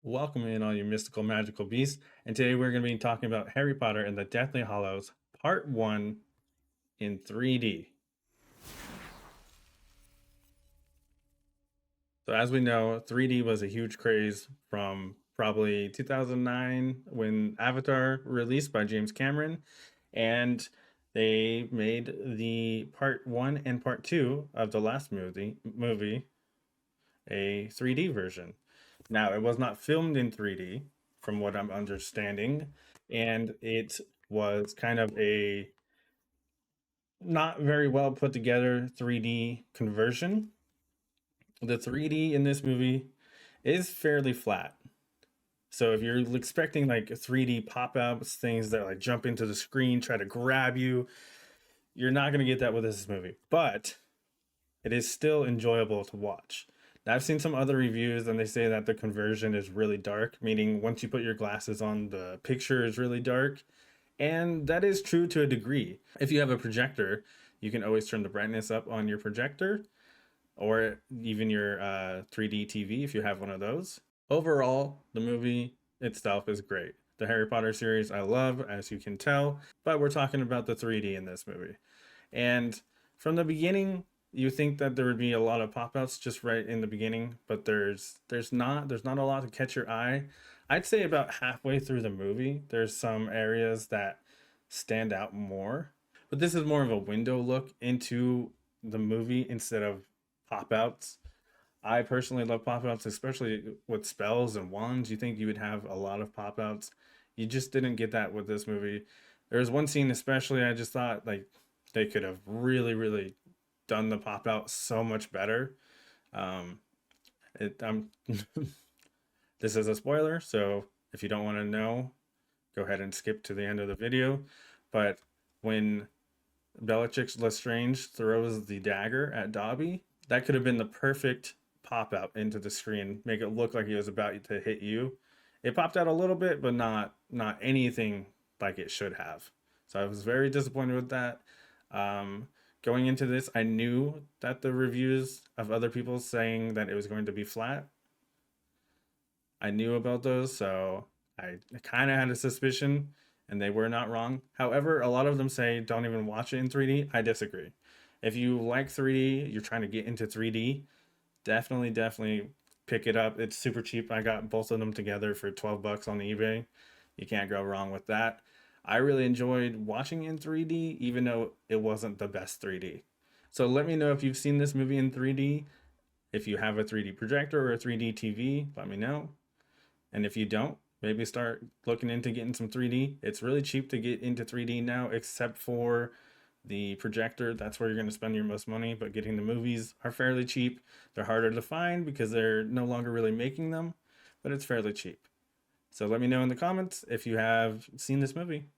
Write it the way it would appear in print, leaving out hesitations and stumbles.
Welcome in, all you mystical, magical beasts. And today we're going to be talking about Harry Potter and the Deathly Hallows, Part 1 in 3D. So, as we know, 3D was a huge craze from probably 2009 when Avatar released by James Cameron. And they made the Part 1 and Part 2 of the last movie a 3D version. Now, it was not filmed in 3D, from what I'm understanding, and it was kind of a not very well put together 3D conversion. The 3D in this movie is fairly flat. So if you're expecting like 3D pop-ups, things that like jump into the screen, try to grab you, you're not going to get that with this movie. But it is still enjoyable to watch. Now, I've seen some other reviews and they say that the conversion is really dark, meaning once you put your glasses on, the picture is really dark. And that is true to a degree. If you have a projector, you can always turn the brightness up on your projector or even your 3D TV if you have one of those. Overall, the movie itself is great. The Harry Potter series I love, as you can tell, but we're talking about the 3D in this movie. And from the beginning, you think that there would be a lot of pop-outs just right in the beginning, but there's not a lot to catch your eye. I'd say about halfway through the movie, there's some areas that stand out more. But this is more of a window look into the movie instead of pop-outs. I personally love pop-outs, especially with spells and wands. You think you would have a lot of pop-outs. You just didn't get that with this movie. There was one scene especially I just thought like they could have really done the pop-out so much better. Um, I'm this is a spoiler, so if you don't want to know, go ahead and skip to the end of the video. But when Bellatrix Lestrange throws the dagger at Dobby, that could have been the perfect pop out into the screen, make it look like he was about to hit you. It popped out a little bit, but not anything like it should have. So I was very disappointed with that. Um, Going into this, I knew that the reviews of other people saying that it was going to be flat, I knew about those, so I kind of had a suspicion, and they were not wrong. However, a lot of them say don't even watch it in 3D. I disagree. If you like 3D, you're trying to get into 3D, definitely pick it up. It's super cheap. I got both of them together for 12 bucks on eBay. You can't go wrong with that. I really enjoyed watching in 3D, even though it wasn't the best 3D. So let me know if you've seen this movie in 3D. If you have a 3D projector or a 3D TV, let me know. And if you don't, maybe start looking into getting some 3D. It's really cheap to get into 3D now, except for the projector. That's where you're going to spend your most money. But getting the movies are fairly cheap. They're harder to find because they're no longer really making them, but it's fairly cheap. So let me know in the comments if you have seen this movie.